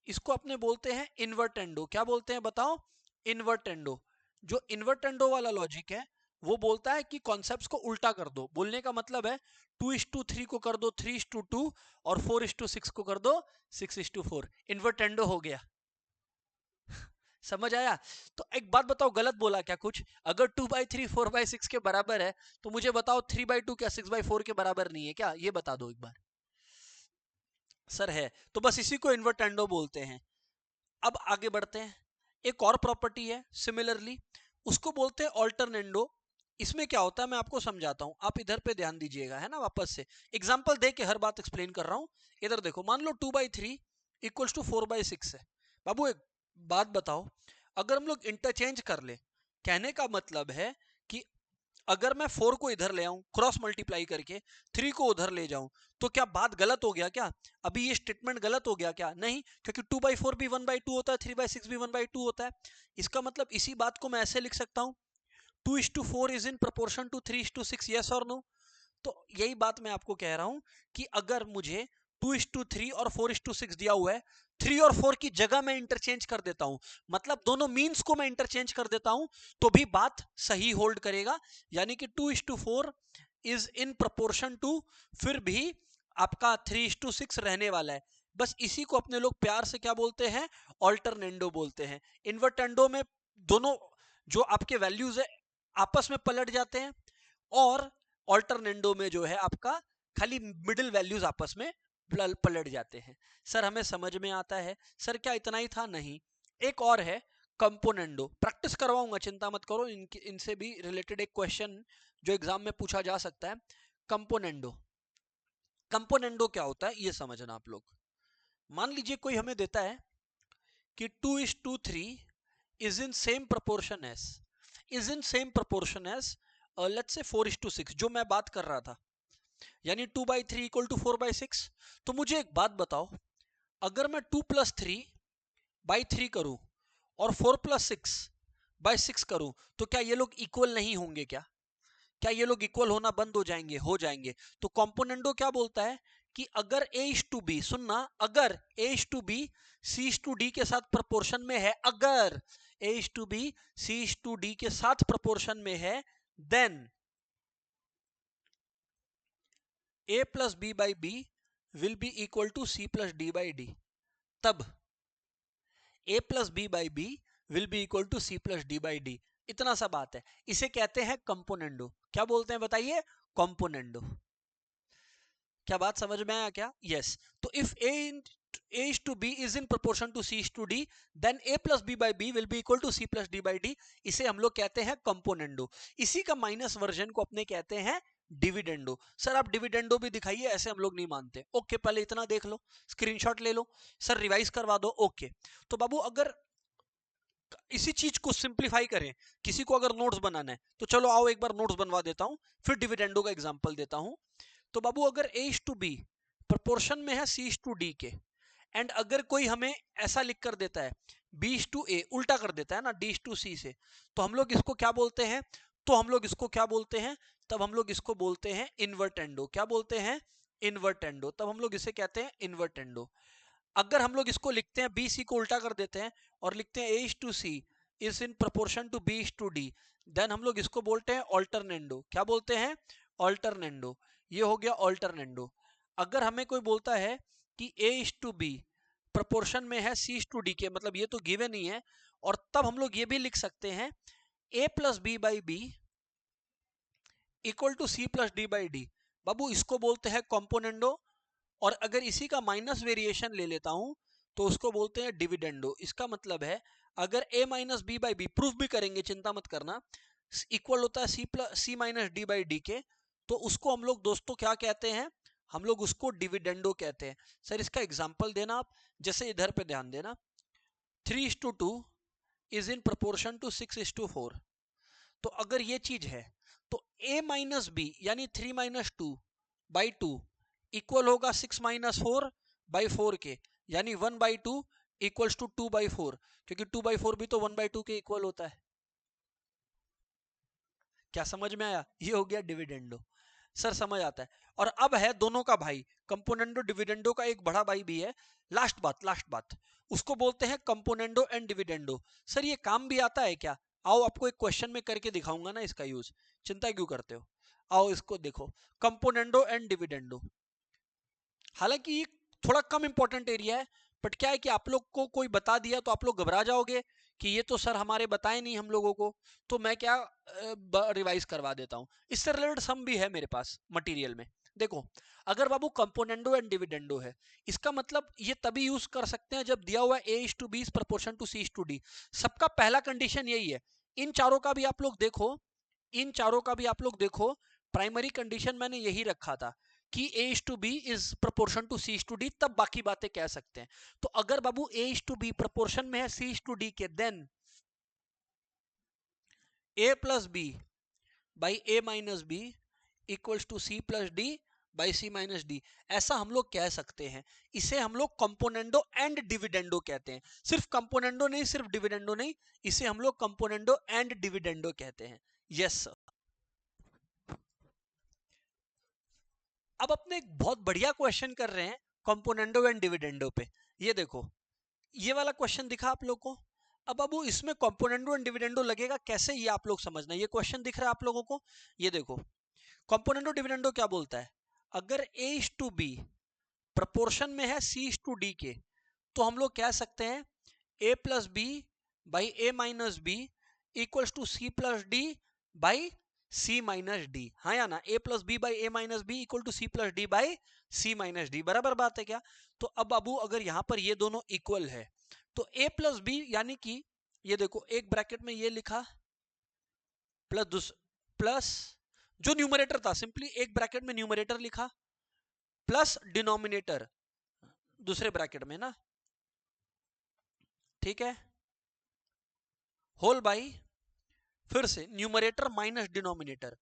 S1: इसको अपने बोलते हैं इन्वर्टेंडो। क्या बोलते हैं बताओ? इन्वर्टेंडो। जो इन्वर्टेंडो वाला लॉजिक है वो बोलता है कि कॉन्सेप्ट्स को उल्टा कर दो। बोलने का मतलब है 2:3 को कर दो 3:2 और 4:6 को कर दो 6:4। इन्वर्टेंडो हो गया। समझ आया? तो एक बात बताओ, गलत बोला क्या कुछ? अगर 2/3 4/6 के बराबर है तो मुझे बताओ 3/2 क्या 6/4 के बराबर नहीं है क्या? ये बता दो एक बार। सर है, तो बस इसी को इन्वर्टेंडो बोलते हैं। अब आगे बढ़ते हैं। एक और प्रॉपर्टी है सिमिलरली, उसको बोलते हैं ऑल्टरनेंडो। इसमें क्या होता है मैं आपको समझाता हूं, आप इधर पे ध्यान दीजिएगा, है ना। वापस से एग्जांपल दे के हर बात एक्सप्लेन कर रहा हूं। इधर देखो, मान लो 2/3 इक्वल्स टू 4/6 है। बाबू एक बात बताओ, अगर हम लोग इंटरचेंज कर ले, कहने का मतलब है कि अगर मैं 4 को इधर ले आऊं क्रॉस मल्टीप्लाई करके, 3 को उधर ले जाऊं, तो क्या बात गलत हो गया क्या? अभी ये स्टेटमेंट गलत हो गया क्या? नहीं, क्योंकि 2/4 भी 1/2 होता है, 3/6 भी 1/2 होता है। इसका मतलब इसी बात को मैं ऐसे लिख सकता हूं, 2:4 is in proportion to 3:6, yes और नो। तो यही बात मैं आपको कह रहा हूं कि अगर मुझे 2:3 और 4:6 दिया हुआ है, 3 और 4 की जगह मैं इंटरचेंज कर देता हूं, मतलब दोनों मीन्स को मैं इंटरचेंज कर देता हूं, तो भी बात सही होल्ड करेगा। यानी कि 2:4 इज इन प्रोपोर्शन टू, फिर भी आपका 3:6 रहने वाला है। बस इसी को अपने लोग प्यार से क्या बोलते हैं? ऑल्टरनेंडो बोलते हैं। इन्वर्टेंडो में दोनों जो आपके वैल्यूज है आपस में पलट जाते हैं, और ऑल्टरनेंडो में जो है आपका खाली मिडिल वैल्यूज आपस में पलट जाते हैं। सर हमें समझ में आता है। सर क्या इतना ही था? नहीं, एक और है कंपोनेंडो। प्रैक्टिस करवाऊंगा, चिंता मत करो, इनसे भी रिलेटेड एक क्वेश्चन जो एग्जाम में पूछा जा सकता है। कंपोनेंडो, कंपोनेंडो क्या होता है ये समझना आप लोग। मान लीजिए कोई हमें देता है कि 2:3 is in same proportion as, is in same proportion as let's say 4:6, जो मैं बात कर रहा था, यानी 2/3 इक्वल टू 4/6। तो मुझे एक बात बताओ, अगर मैं 2+3/3 करूं और 4+6/6 करूं, तो क्या ये लोग इक्वल नहीं होंगे क्या? क्या ये लोग इक्वल होना बंद हो जाएंगे? हो जाएंगे। तो कॉम्पोनेंडो क्या बोलता है कि अगर A:B, सुनना, अगर A:B C:D के साथ प्रोपोर्शन में है, अगर A:B C:D के साथ प्रोपोर्शन में है, then A plus B by B will be equal to C plus D by D। तब A plus B by B will be equal to C plus D by D। इतना सा बात है, इसे कहते हैं कंपोनेंडो। क्या बोलते हैं बताइए? कंपोनेंडो। क्या बात समझ में आया क्या? यस। तो if A is to B is in proportion to C is to D, then A plus B by B will be equal to C plus D by D। इसे हम लोग कहते हैं कंपोनेंडो। इसी का माइनस वर्जन को अपने कहते हैं डिविडेंडो। सर आप डिविडेंडो भी दिखाइए, ऐसे हम लोग नहीं मानते। ओके, पहले इतना देख लो, स्क्रीनशॉट ले लो, सर रिवाइज करवा दो। ओके, तो बाबू अगर इसी चीज को सिंप्लीफाई करें, किसी को अगर नोट्स बनाना है तो चलो आओ एक बार नोट्स बनवा देता हूं, फिर डिविडेंडो का एग्जांपल देता हूं। तो बाबू अगर A is to B proportion में है C is to D के, एंड अगर कोई हमें ऐसा लिख कर देता है B is to A, उल्टा कर देता है ना D is to C से, तो हम लोग इसको क्या बोलते हैं? तो हम लोग इसको क्या बोलते हैं? तब हम लोग इसको बोलते हैं इन्वर्टेंडो। क्या बोलते हैं? इन्वर्टेंडो। तब हम लोग इसे कहते हैं इन्वर्टेंडो। अगर हम लोग इसको लिखते हैं, बी सी को उल्टा कर देते हैं और लिखते हैं A is to C is in proportion to B is to D, then हम लोग इसको बोलते हैं ऑल्टरनेंडो। क्या बोलते हैं? ऑल्टरनेंडो। ये हो गया ऑल्टरनेंडो। अगर हमें कोई बोलता है कि A is to B proportion में है C is to D के, मतलब ये तो गिवन ही है, और तब हम लोग ये भी लिख सकते हैं A plus B by B equal to C plus D by D। बाबू इसको बोलते हैं कॉम्पोनेंडो। और अगर इसी का माइनस वेरिएशन ले लेता हूं तो उसको बोलते हैं डिविडेंडो। इसका मतलब है अगर a minus B by B, proof भी करेंगे चिंता मत करना, इक्वल होता है C minus D by D के, तो उसको हम लोग दोस्तों क्या कहते हैं? हम लोग उसको डिविडेंडो कहते हैं। सर इसका एग्जांपल देना आप, जैसे इधर पे ध्यान देना, 3:2 इज इन प्रोपोर्शन टू 6:4। तो अगर ये चीज है तो a माइनस बी यानी 3-2/2 इक्वल होगा 6-4/4 के, यानी 1/2 इक्वल्स टू 2/4, क्योंकि 2/4 भी तो 1/2 के इक्वल होता है। क्या समझ में आया? ये हो गया डिविडेंडो। सर समझ आता है। और अब है दोनों का भाई, कंपोनेंडो डिविडेंडो का एक बड़ा भाई भी है। लास्ट बात उसको बोलते हैं कंपोनेंडो एंड डिविडेंडो। सर ये काम भी आता है क्या? आओ आपको एक क्वेश्चन में करके दिखाऊंगा ना इसका यूज, चिंता क्यों करते हो। आओ इसको देखो, कंपोनेंडो एंड डिविडेंडो। हालांकि ये थोड़ा कम इंपॉर्टेंट एरिया है, बट क्या है कि आप लोग को कोई बता दिया तो आप लोग घबरा जाओगे कि ये तो सर हमारे बताए नहीं हम लोगों को, तो मैं क्या रिवाइज करवा देता हूँ। इससे रिलेटेड सम भी है मेरे पास मटेरियल में। देखो, अगर बाबू कंपोनेंडो एंड डिविडेंडो है, इसका मतलब ये तभी यूज कर सकते हैं जब दिया हुआ है A:B is proportion to C:D। सबका पहला कंडीशन यही है। इन चारों का भी आप लोग देखो, इन चारों का भी आप लोग देखो, प्राइमरी कंडीशन मैंने यही रखा था कि A:B is proportion to C:D, तब बाकी बातें कह सकते हैं। तो अगर बाबू A:B प्रोपोर्शन में है C:D के, then A plus B by A minus B equals to C plus D by C minus D, ऐसा हम लोग कह सकते हैं। इसे हम लोग कंपोनेंडो एंड डिविडेंडो कहते हैं। सिर्फ कंपोनेंडो नहीं, सिर्फ डिविडेंडो नहीं, इसे हम लोग कंपोनेंडो एंड डिविडेंडो कहते हैं। Yes sir. अब अपने एक बहुत बढ़िया क्वेश्चन कर रहे हैं कंपोनेंडो एंड डिविडेंडो पे। ये देखो, ये वाला क्वेश्चन दिखा आप लोग को। अब बाबू इसमें कंपोनेंडो एंड डिविडेंडो लगेगा कैसे, ये आप लोग समझना। ये क्वेश्चन दिख रहा है आप लोगों को, ये देखो। कंपोनेंडो डिविडेंडो क्या बोलता है, अगर A:B प्रोपोर्शन में है C:D के, तो हम लोग कह सकते हैं A plus B by A minus B equals to C plus D by C minus D। हाँ या ना, A plus B by A minus B equal to C plus D by C minus D, बराबर बात है क्या? तो अब बाबू अगर यहां पर ये दोनों इक्वल है, तो A प्लस बी यानी कि ये देखो, एक ब्रैकेट में ये लिखा प्लस जो न्यूमरेटर था, सिंपली एक ब्रैकेट में न्यूमरेटर लिखा प्लस डिनोमिनेटर दूसरे ब्रैकेट में ना, ठीक है, होल बाई, फिर से numerator minus denominator,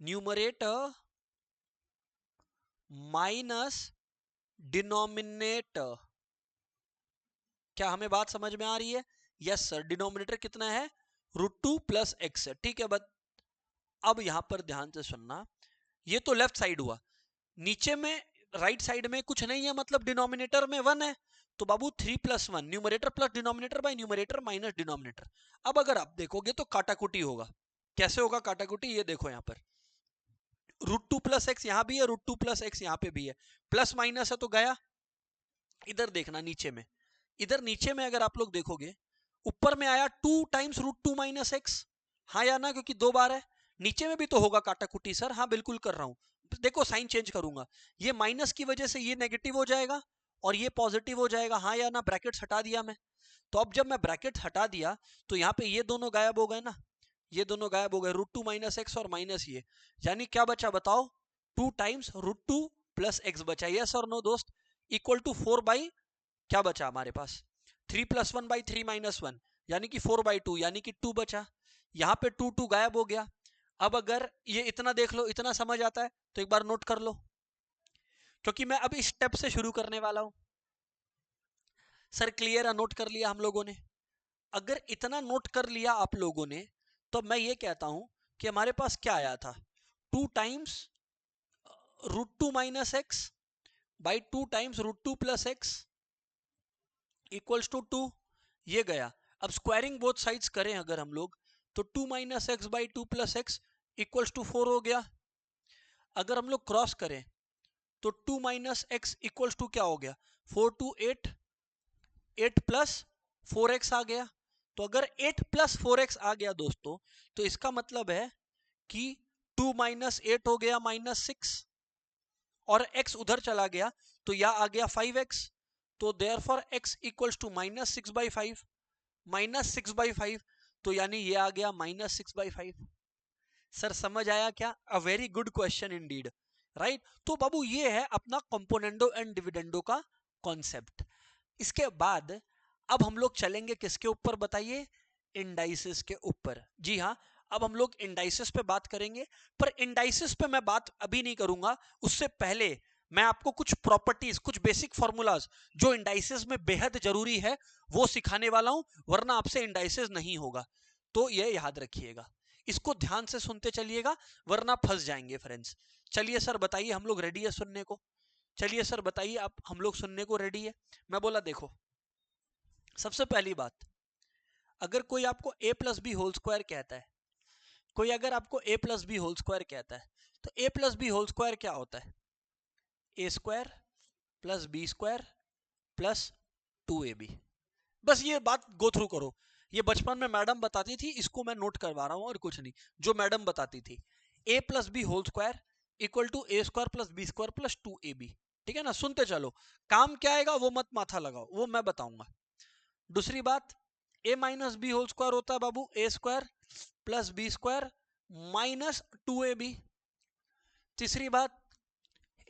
S1: numerator minus denominator. क्या हमें बात समझ में आ रही है? Yes sir. डिनोमिनेटर कितना है, √2 प्लस एक्स है, ठीक है। बट अब यहां पर ध्यान से सुनना, ये तो लेफ्ट साइड हुआ, नीचे में राइट साइड में कुछ नहीं है, मतलब डिनोमिनेटर में 1 है। तो बाबू 3 plus 1, numerator plus denominator by numerator minus denominator. अब अगर आप देखोगे तो काटाकुटी होगा। कैसे होगा काटाकुटी, ये देखो, यहां पर √2 प्लस एक्स यहां भी है, √2 प्लस एक्स यहां पे भी है, प्लस माइनस है तो गया। इधर देखना नीचे में, इधर नीचे में अगर आप लोग देखोगे, ऊपर में आया 2 टाइम्स √2 माइनस एक्स, हाँ या ना, क्योंकि 2 बार है। नीचे में भी तो होगा काटाकुटी सर, हाँ बिल्कुल कर रहा हूं। देखो साइन चेंज करूंगा, ये माइनस की वजह से ये नेगेटिव हो जाएगा और ये पॉजिटिव हो जाएगा, हाँ या ना। ब्रैकेट्स हटा दिया मैं, तो अब जब मैं ब्रैकेट हटा दिया तो यहाँ पे ये दोनों गायब हो गए ना, ये दोनों गायब हो गए, √2 माइनस एक्स और माइनस ये, यानी क्या बचा बताओ, 2 टाइम्स √2 प्लस एक्स बचा। यस और नो दोस्त, इक्वल टू 4 बाई, क्या बचा हमारे पास, 3 प्लस 1 बाई 3 माइनस 1, यानी कि 4 बाई 2, यानी कि 2 बचा। यहाँ पे 2 गायब हो गया। अब अगर ये इतना देख लो, इतना समझ आता है तो एक बार नोट कर लो, क्योंकि मैं अब इस स्टेप से शुरू करने वाला हूं। सर क्लियर है, नोट कर लिया हम लोगों ने? अगर इतना नोट कर लिया आप लोगों ने, तो मैं ये कहता हूं कि हमारे पास क्या आया था, 2 times √2 minus x by 2 times √2 plus x equals to 2, ये गया। अब स्क्वायरिंग बोथ साइड्स करें अगर हम लोग, तो 2 minus x by 2 plus x equals to 4 हो गया। अगर हम लोग क्रॉस करें तो 2 माइनस एक्स इक्वल्स टू क्या हो गया, 4 टू 8, 8 प्लस 4x आ गया। तो अगर 8 प्लस 4x आ गया दोस्तों, तो इसका मतलब है कि 2 माइनस 8 हो गया -6, और x उधर चला गया तो यह आ गया 5x। तो देयरफॉर x इक्वल्स टू -6/5, -6/5, तो यानी ये आ गया -6/5। सर समझ आया क्या? A very good question Indeed, right. तो बाबू ये है अपना कंपोनेंडो एंड डिविडेंडो का कॉन्सेप्ट। इसके बाद अब हम लोग चलेंगे किसके ऊपर बताइए, इंडाइसिस के ऊपर। जी हाँ, अब हम लोग इंडाइसिस पे बात करेंगे, पर इंडाइसिस पे मैं बात अभी नहीं करूंगा। उससे पहले मैं आपको कुछ प्रॉपर्टीज, कुछ बेसिक फॉर्मूलाज जो इंडाइसिस में बेहद जरूरी है वो सिखाने वाला हूं, वरना आपसे इंडाइसिस नहीं होगा। तो ये याद रखिएगा। इसको ध्यान से सुनते चलिएगा वरना फंस जाएंगे फ्रेंड्स। चलिए सर बताइए, हम लोग रेडी है सुनने को? चलिए सर बताइए आप, हम लोग सुनने को रेडी है? मैं बोला देखो, सबसे पहली बात, अगर कोई आपको a plus B whole square कहता है, कोई अगर आपको a plus B whole square कहता है, तो a plus B whole square क्या होता है? A square plus B square plus 2ab। बस ये बात गो थ्रू करो, ये बचपन में मैडम बताती थी, इसको मैं नोट करवा रहा हूं और कुछ नहीं, जो मैडम बताती थी। a plus B whole square equal to A square plus B square plus 2ab। ठीक है ना, सुनते चलो, काम क्या आएगा वो मत माथा लगाओ, वो मैं बताऊंगा। दूसरी बात, a minus B whole square होता है बाबू A square plus B square minus 2ab। तीसरी बात,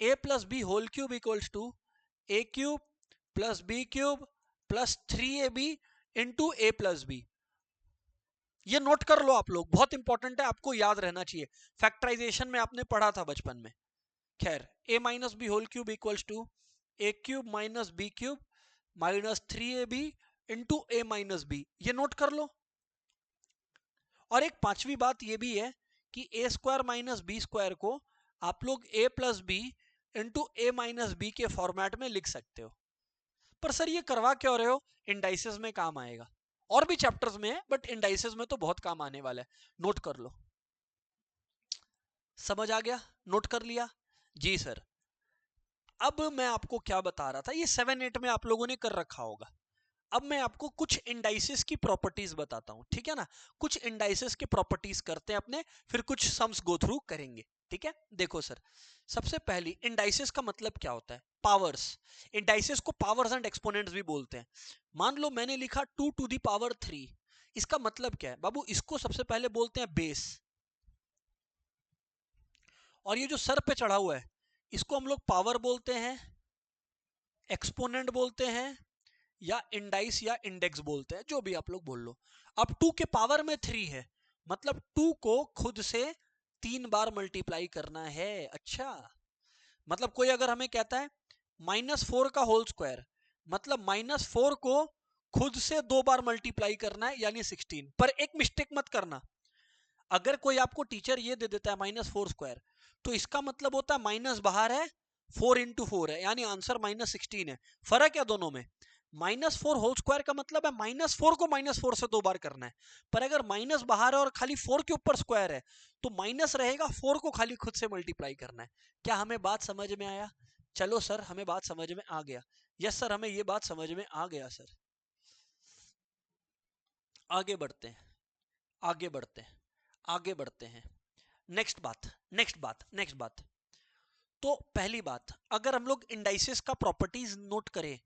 S1: a plus B whole cube equals to A cube plus B cube plus 3ab into A plus B. ये नोट कर लो आप लोग, बहुत इंपॉर्टेंट है, आपको याद रहना चाहिए, फैक्टराइजेशन में आपने पढ़ा था बचपन में। खैर, a minus B whole cube equals to A cube minus B cube minus 3ab into A minus B, ये नोट कर लो। और एक पांचवी बात ये भी है कि A square minus B square को आप लोग a plus B into A minus B के फॉर्मेट में लिख सकते हो। पर सर ये करवा क्यों रहे हो? इंडाइसेस में काम आएगा, और भी चैप्टर्स में है बट इंडाइसेस में तो बहुत काम आने वाला है, नोट कर लो। समझ आ गया? नोट कर लिया जी सर। अब मैं आपको क्या बता रहा था, ये 7-8 में आप लोगों ने कर रखा होगा। अब मैं आपको कुछ इंडाइसेस की प्रॉपर्टीज बताता हूं, ठीक है ना? कुछ इंडाइसेस की प्रॉपर्टीज करते हैं अपने, फिर कुछ सम्स गो थ्रू करेंगे, ठीक है? देखो सर, सबसे पहली, इंडाइसेस का मतलब क्या होता है? पावर्स। इंडाइसेस को पावर्स एंड एक्सपोनेंट्स भी बोलते हैं। मान लो मैंने लिखा 2 टू द पावर 3, इसका मतलब क्या है बाबू? इसको सबसे पहले बोलते हैं बेस, और ये जो सर पे चढ़ा हुआ है इसको हम लोग पावर बोलते हैं, एक्सपोनेंट बोलते हैं, या इंडाइस या इंडेक्स बोलते हैं, जो भी आप लोग बोल लो। अब 2 के पावर में 3 है, मतलब 2 को खुद से 3 बार मल्टीप्लाई करना है। अच्छा, मतलब कोई अगर हमें कहता है -4 का होल स्क्वायर, मतलब -4 को खुद से 2 बार मल्टीप्लाई करना है, यानी 16। पर एक मिस्टेक मत करना, अगर कोई आपको टीचर ये दे देता है -4 स्क्वायर, तो इसका मतलब होता है माइनस बाहर है, 4 इंटू 4 है, यानी आंसर -16 है। फर्क है दोनों में। -4 होल स्क्वायर का मतलब है -4 को -4 से 2 बार करना है, पर अगर माइनस बाहर है और खाली 4 के ऊपर स्क्वायर है तो माइनस रहेगा, 4 को खाली खुद से मल्टीप्लाई करना है। क्या हमें बात समझ में आया? चलो सर, हमें बात समझ में आ गया। यस सर, हमें ये बात समझ में आ गया सर। आगे बढ़ते हैं, आगे बढ़ते हैं, आगे बढ़ते हैं। नेक्स्ट बात, नेक्स्ट बात, नेक्स्ट बात। तो पहली बात, अगर हम लोग इंडाइसेस का प्रॉपर्टीज नोट करें,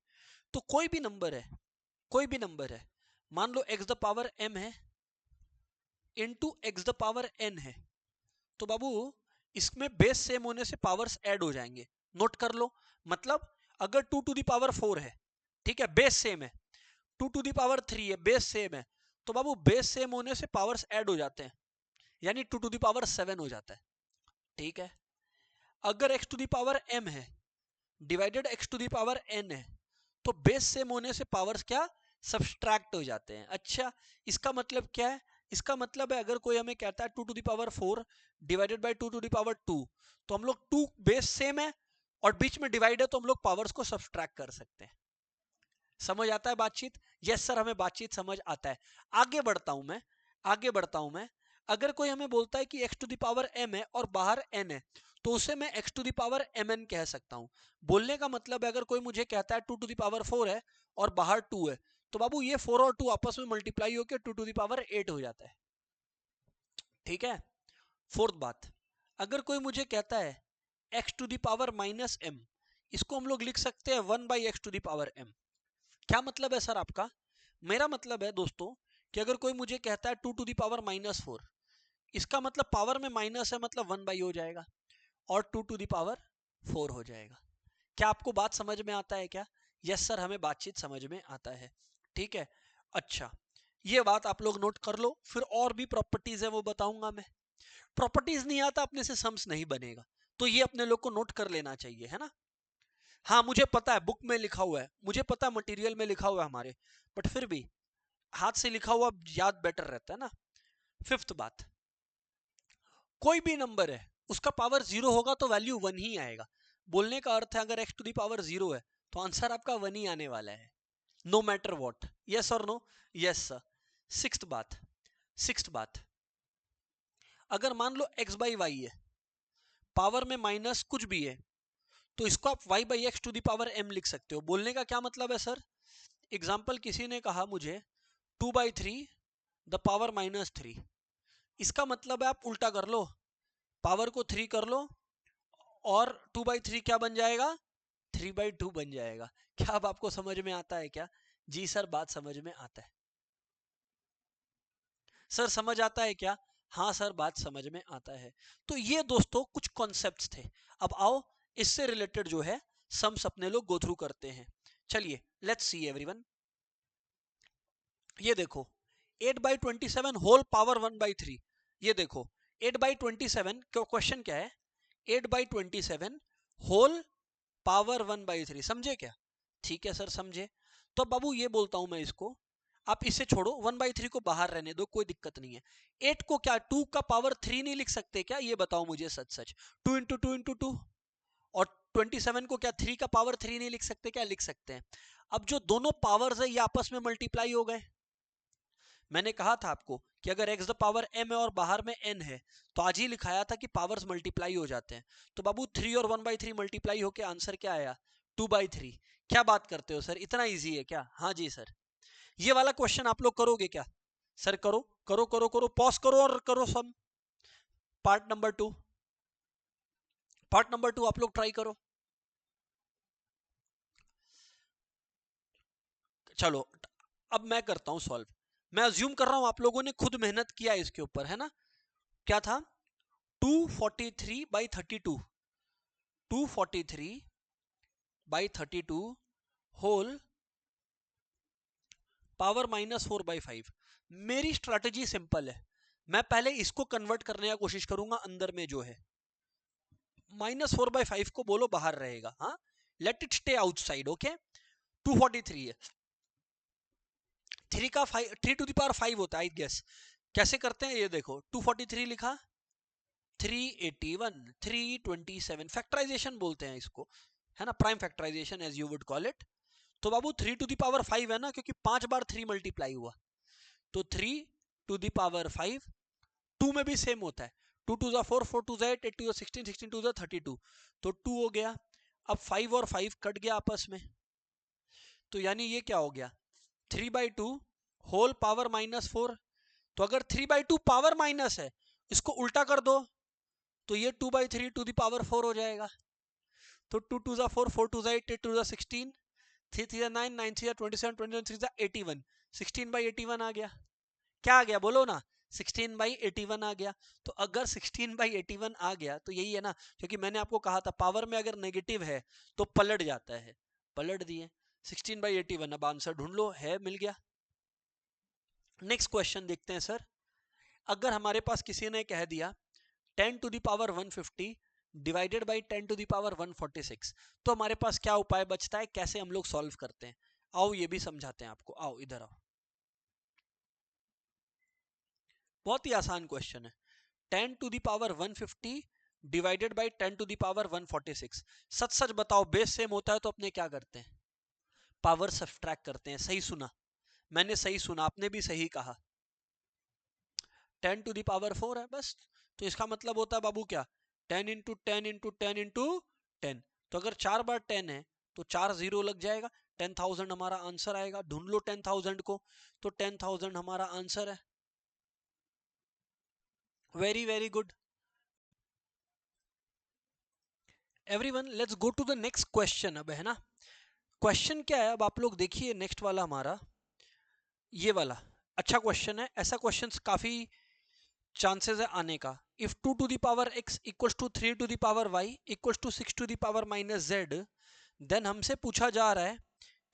S1: तो कोई भी नंबर है, कोई भी नंबर है, मान लो x द पावर m है into x the power n है, तो बाबू इसमें बेस सेम होने से पावर्स ऐड हो जाएंगे। नोट कर लो, मतलब अगर 2 टू द पावर 4 है, ठीक है, बेस सेम है, 2 टू द पावर 3 है, बेस सेम है, तो बाबू बेस सेम होने से पावर्स ऐड हो जाते हैं, यानी 2 टू द पावर 7 हो जाता है, ठीक है? अगर x to the power m है divided x to the power n है, तो बेस सेम होने से पावर्स क्या, सब्सट्रैक्ट हो जाते हैं। अच्छा, इसका मतलब क्या है? इसका मतलब है अगर कोई हमें कहता है 2 to the power 4 divided by 2 to the power 2, तो हम लोग 2 बेस सेम है और बीच में डिवाइड है, तो हम लोग पावर्स को सब्सट्रैक्ट कर सकते हैं। समझ आता है बातचीत? यस सर, हमें बातचीत समझ आता है। आगे बढ़ता हूं मैं, आगे बढ़ता हूं मैं। अगर कोई हमें बोलता है कि x to the power m है और बाहर n है, तो उसे मैं x to the power mn कह सकता हूं। बोलने का मतलब है, अगर कोई मुझे कहता है 2 टू द पावर 4 है और बाहर 2 है, तो बाबू ये 4 और 2 आपस में मल्टीप्लाई होकर 2 टू द पावर 8 हो जाता है, ठीक है? फोर्थ बात, अगर कोई मुझे कहता है x to the power minus m, इसको हम लोग लिख सकते हैं 1 by x to the power m। क्या मतलब है सर आपका? मेरा मतलब है दोस्तों कि अगर कोई मुझे कहता है 2 टू द पावर -4, इसका मतलब पावर में माइनस है, मतलब 1 बाई हो जाएगा और 2 टू द पावर 4 हो जाएगा। क्या आपको बात समझ में आता है क्या? यस सर, हमें बातचीत समझ में आता है, ठीक है? अच्छा, ये बात आप लोग नोट कर लो, फिर और भी प्रॉपर्टीज है वो बताऊंगा मैं। प्रॉपर्टीज नहीं आता अपने से सम्स नहीं बनेगा, तो ये अपने लोग को नोट कर लेना चाहिए, है ना? हाँ, मुझे पता है बुक में लिखा हुआ है, मुझे पता है मटेरियल में लिखा हुआ है हमारे, बट फिर भी हाथ से लिखा हुआ याद बेटर रहता है ना। फिफ्थ बात, कोई भी नंबर है उसका पावर 0 होगा तो वैल्यू 1 ही आएगा। बोलने का अर्थ है अगर x टू द पावर 0 है तो आंसर आपका 1 ही आने वाला है, नो मैटर व्हाट। यस और नो? Yes sir. सिक्स्थ बात, अगर मान लो x बाई वाई है, पावर में माइनस कुछ भी है, तो इसको आप y by x to the power m लिख सकते हो। बोलने का क्या मतलब है सर? एग्जाम्पल किसी ने कहा मुझे 2/3 द पावर -3, इसका मतलब है आप उल्टा कर लो, पावर को 3 कर लो और 2/3 क्या बन जाएगा? 3/2 बन जाएगा। क्या अब आपको समझ में आता है क्या? जी सर, बात समझ में आता है। सर समझ आता है क्या? हाँ सर, बात समझ में आता है। तो ये दोस्तों कुछ कॉन्सेप्ट्स थे। अब आओ इससे रिलेटेड जो है सम्स अपने लोग गो थ्रू करते हैं। चलिए लेट्स सी एवरीवन। ये देखो 8/27 होल पावर 1/3। ये देखो 8/27 क्वेश्चन क्या है? 8/27 होल पावर 1/3। समझे क्या? ठीक है सर, समझे। तो बाबू ये बोलता हूं मैं इसको, आप इसे छोड़ो, 1/3 को बाहर रहने दो, कोई दिक्कत नहीं है। 8 को क्या 2 का पावर 3 नहीं लिख सकते क्या? ये बताओ मुझे सच सच। 2 इंटू 2 इंटू 2। और 27 को क्या 3 का पावर 3 नहीं लिख सकते क्या? लिख सकते हैं। अब जो दोनों पावर्स है ये आपस में मल्टीप्लाई हो गए। मैंने कहा था आपको कि अगर x द पावर m है और बाहर में n है तो आज ही लिखाया था कि पावर्स मल्टीप्लाई हो जाते हैं। तो बाबू 3 और 1/3 मल्टीप्लाई होके आंसर क्या आया? 2/3। क्या बात करते हो सर, इतना इजी है क्या? हाँ जी सर। ये वाला क्वेश्चन आप लोग करोगे क्या? सर करो करो करो करो, पॉज करो और करो सम। पार्ट नंबर 2, आप लोग ट्राई करो। चलो अब मैं करता हूं सॉल्व। मैं अज्यूम कर रहा हूं आप लोगों ने खुद मेहनत किया इसके ऊपर, है ना? क्या था? 243/32, 243/32 होल पावर -4/5। मेरी स्ट्रैटेजी सिंपल है, मैं पहले इसको कन्वर्ट करने का कोशिश करूंगा अंदर में जो है, -4/5 को बोलो बाहर रहेगा, हाँ, let it stay outside. Okay, 243 है, 3 का 5, 3 टू द पावर 5 होता है आई गेस। कैसे करते हैं ये देखो, 243 लिखा, 381, 327, फैक्टराइजेशन बोलते हैं इसको, है ना, prime factorisation as you would call it. तो बाबू 3 टू द पावर 5 है ना, क्योंकि 5 बार 3 मल्टीप्लाई हुआ, तो 3 टू द पावर 5। 2 में भी सेम होता है, 2 2 4, 4 2 8, 8 2 16, 16 2 32, तो 2 हो गया। अब 5 और 5 कट गया आपस में, तो यानी ये क्या हो गया? 3/2 होल पावर -4। तो अगर 3/2 पावर माइनस है, इसको उल्टा कर दो, तो ये 2/3 टू द पावर 4 हो जाएगा। तो 2 2 4, 4 2 8, 8 2 16, 3 3 9, 9 3 27, 27 3 81, 16/81 आ गया। क्या आ गया बोलो ना? 16/81 आ गया। तो अगर 16/81 आ गया तो यही है ना, क्योंकि मैंने आपको कहा था पावर में अगर नेगेटिव है तो पलट जाता है, पलट दिए 16/81। अब आंसर ढूंढ लो, है मिल गया। नेक्स्ट क्वेश्चन देखते हैं सर। अगर हमारे पास किसी ने कह दिया 10 to the power 150 divided by 10 to the power 146, तो हमारे पास क्या उपाय बचता है, कैसे हम लोग सॉल्व करते हैं? आओ ये भी समझाते हैं आपको, आओ इधर आओ। बहुत ही आसान क्वेश्चन है। 10 to the power 150 divided by 10 to the power 146। सच सच बताओ, बेस सेम होता है तो अपने क्या करते हैं? पावर सब्ट्रैक्ट करते हैं। सही सुना, मैंने सही सुना, आपने भी सही कहा। 10 टू द पावर 4 है बस, तो इसका मतलब होता है बाबू क्या? 10 इंटू 10 इंटू 10 इंटू 10। तो अगर 4 बार 10 है तो 4 जीरो लग जाएगा, 10,000 हमारा आंसर आएगा। ढूंढ लो 10,000 को, तो 10,000 हमारा आंसर है। Very very good everyone, let's go to the next question. अब है ना, क्वेश्चन क्या है, अब आप लोग देखिए नेक्स्ट वाला हमारा, ये वाला अच्छा क्वेश्चन है। ऐसा क्वेश्चन काफी चांसेस है आने का। If 2 to the power x equals to 3 to the power y equals to 6 to the power -z, then हमसे पूछा जा रहा है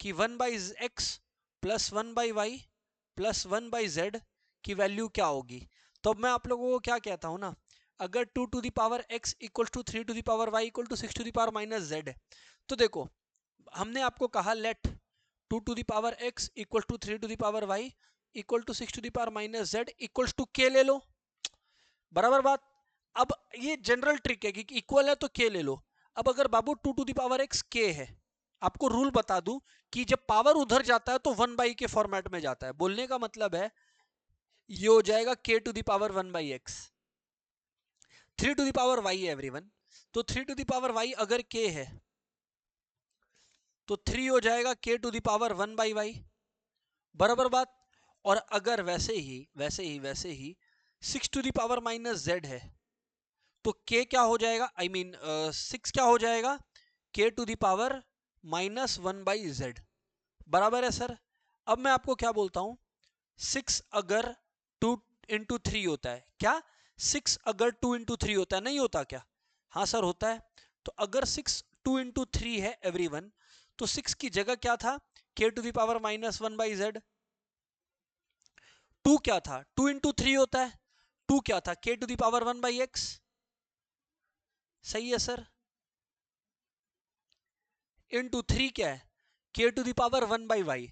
S1: कि 1/x plus 1/y plus 1/z की वैल्यू क्या होगी। तो अब मैं आप लोगों को क्या कहता हूं ना, अगर 2 to the power x equals to 3 to the power y equal to 6 to the power -z है, तो देखो हमने आपको कहा let 2 to the power x equal to 3 to the power y equal to 6 to the power -z equals to k ले लो, बराबर बात। अब ये जनरल ट्रिक है कि इक्वल है तो k ले लो। अब अगर बाबू 2 to the power x k है, आपको रूल बता दूं कि जब पावर उधर जाता है तो 1 बाई के फॉर्मेट में जाता है। बोलने का मतलब है ये हो जाएगा k to the power 1 by x। 3 to the power y है एवरीवन, तो 3 टू द पावर y अगर k है तो 3 हो जाएगा k to the power 1 by y, बराबर बात। और अगर वैसे ही 6 to the power minus z है तो k क्या हो जाएगा, आई मीन 6 क्या हो जाएगा, k to the power minus 1 by z, बराबर है सर। अब मैं आपको क्या बोलता हूं, 6 अगर 2 इंटू 3 होता है, क्या 6 अगर 2 इंटू 3 होता है, नहीं होता क्या, हाँ सर होता है। तो अगर 6 2 इंटू 3 है एवरीवन, तो 6 की जगह क्या था, k to the power minus 1 by z। 2 क्या था, 2 इंटू 3 होता है, 2 क्या था, k to the power 1 by x। सही है सर। इंटू 3 क्या है, k to the power 1 by y।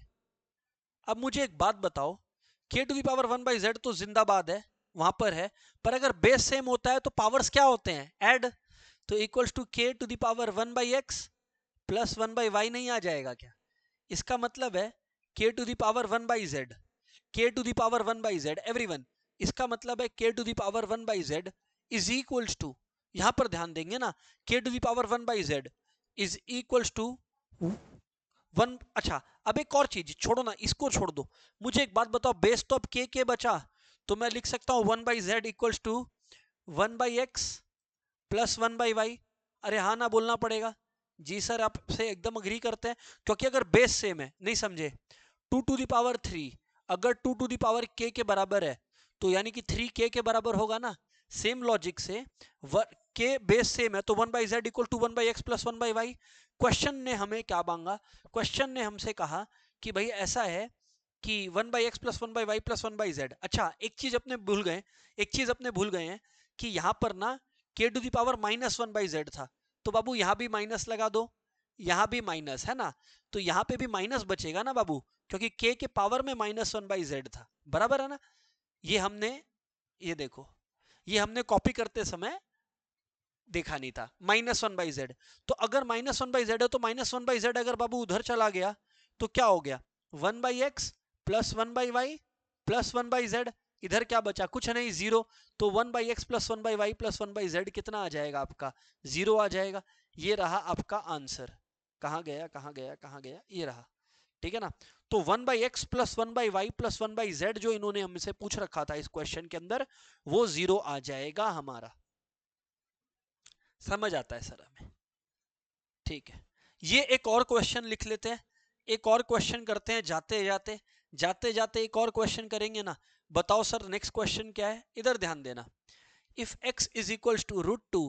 S1: अब मुझे एक बात बताओ, k to the power 1 by z तो जिंदाबाद है, वहां पर है, पर अगर बेस सेम होता है तो पावर्स क्या होते हैं, ऐड। तो equals to k to the power 1 by x plus 1 by y नहीं आ जाएगा क्या। इसका मतलब है k to the power 1 by z, k to the power 1 by z everyone, इसका मतलब है k to the power 1 by z is equals to, यहां पर ध्यान देंगे ना, k to the power 1 by z is equals to 1। अच्छा अब एक और चीज छोड़ो ना, इसको छोड़ दो, मुझे एक बात बताओ, बेस तो अब के बचा, तो मैं लिख सकता हूं 1 by z equals to 1 by x plus 1 by y। अरे हाँ ना बोलना पड़ेगा, जी सर आपसे एकदम अग्री करते हैं, क्योंकि अगर बेस सेम है, नहीं समझे, 2 टू द पावर 3 अगर 2 टू द पावर k के बराबर है तो यानी कि 3k के बराबर होगा ना। सेम लॉजिक से k बेस सेम है तो 1 by z equal to 1 by x plus 1 by y। Question ने हमें क्या मांगा, क्वेश्चन ने हमसे कहा कि भाई ऐसा है कि 1 by x plus 1 by y plus 1 by z. अच्छा एक चीज अपने भूल गए, एक चीज अपने भूल गए हैं कि यहां पर ना k to the power minus 1 by z था, तो बाबू यहां भी माइनस लगा दो, यहां भी माइनस है ना, तो यहां पे भी माइनस बचेगा ना बाबू, क्योंकि k के पावर में माइनस 1 बाई जेड था, बराबर है ना। ये हमने, ये देखो, ये हमने कॉपी करते समय देखा नहीं था, माइनस 1 बाई जेड। तो अगर माइनस 1 बाई जेड है तो माइनस 1 बाई जेड अगर बाबू उधर चला गया तो क्या हो गया, 1 by x plus 1 by y plus 1 by z, इधर क्या बचा, कुछ नहीं, जीरो। तो 1 by x plus 1 by y plus 1 by z कितना आ जाएगा आपका, जीरो आ जाएगा। ये रहा आपका आंसर, कहां गया कहां गया कहां गया, ये रहा, ठीक है ना। तो 1 by x plus 1 by y plus 1 by z जो इन्होंने हमसे पूछ रखा था इस क्वेश्चन के अंदर, वो जीरो आ जाएगा हमारा। समझ आता है सर हमें, ठीक है। ये एक और क्वेश्चन लिख लेते हैं, एक और क्वेश्चन करते हैं, जाते जाते एक और क्वेश्चन करेंगे ना। बताओ सर नेक्स्ट क्वेश्चन क्या है, इधर ध्यान देना। If x is equals to root two,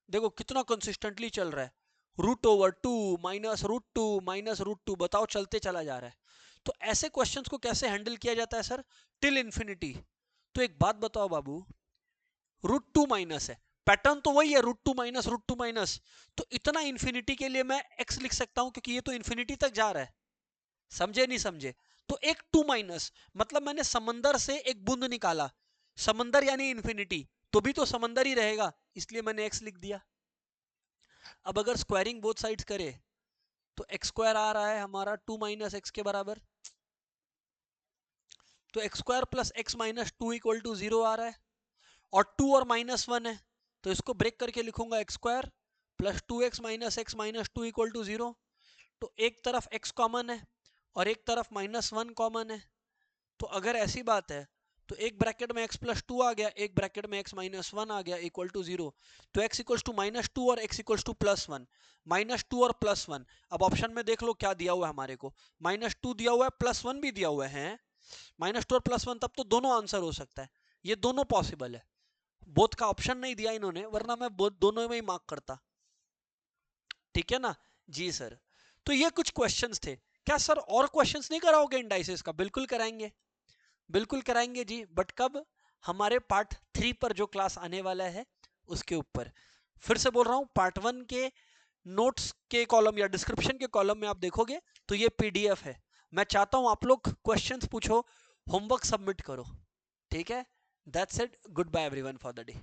S1: देखो कितना कंसिस्टेंटली चल रहा है, root over two minus root two minus root two, बताओ चलते चला जा रहा है। तो ऐसे क्वेश्चंस को कैसे हैंडल किया जाता है सर, टिल इंफिनिटी। तो एक बात बताओ बाबू, रूट टू माइनस है, पैटर्न तो वही है, रूट टू माइनस, तो इतना इंफिनिटी के लिए मैं x लिख सकता हूं क्योंकि ये तो इंफिनिटी तक जा रहा है, समझे नहीं समझे। तो एक टू माइनस मतलब मैंने समंदर से एक बूंद निकाला, समंदर यानी इंफिनिटी, तो भी तो समंदर ही रहेगा, इसलिए मैंने x लिख दिया। अब अगर स्क्वायरिंग बोथ साइड्स करे तो एक्स स्क्वायर आ रहा है हमारा 2 माइनस एक्स के बराबर, तो X square plus X minus two equal to zero आ रहा है, और 2 और माइनस 1 है तो इसको ब्रेक करके लिखूंगा x square plus 2x minus x minus two equal to zero. तो एक तरफ x कॉमन है और एक तरफ माइनस 1 कॉमन है, तो अगर ऐसी बात है तो एक ब्रैकेट में x प्लस टू आ गया, एक ब्रैकेट में x माइनस 1 आ गया इक्वल टू जीरो। तो x equals to minus two और x equals to plus 1, minus two और प्लस 1। अब ऑप्शन में देख लो क्या दिया हुआ है हमारे को, माइनस टू दिया हुआ है प्लस 1 भी दिया हुआ है, माइनस टू और प्लस 1, तब तो दोनों आंसर हो सकता है, ये दोनों पॉसिबल है। बोथ का ऑप्शन नहीं दिया इन्होंने, वरना मैं दोनों में ही मार्क करता, ठीक है ना। जी सर, तो ये कुछ क्वेश्चंस थे। क्या सर और क्वेश्चंस नहीं कराओगे इंडाइसिस का, बिल्कुल कराएंगे, बिल्कुल कराएंगे जी, बट कब, हमारे पार्ट 3 पर जो क्लास आने वाला है उसके ऊपर। फिर से बोल रहा हूं, पार्ट 1 के नोट्स के कॉलम या डिस्क्रिप्शन के कॉलम में आप देखोगे तो ये पीडीएफ है। मैं चाहता हूं आप लोग क्वेश्चंस पूछो, होमवर्क सबमिट करो, ठीक है। That's it, goodbye everyone for the day.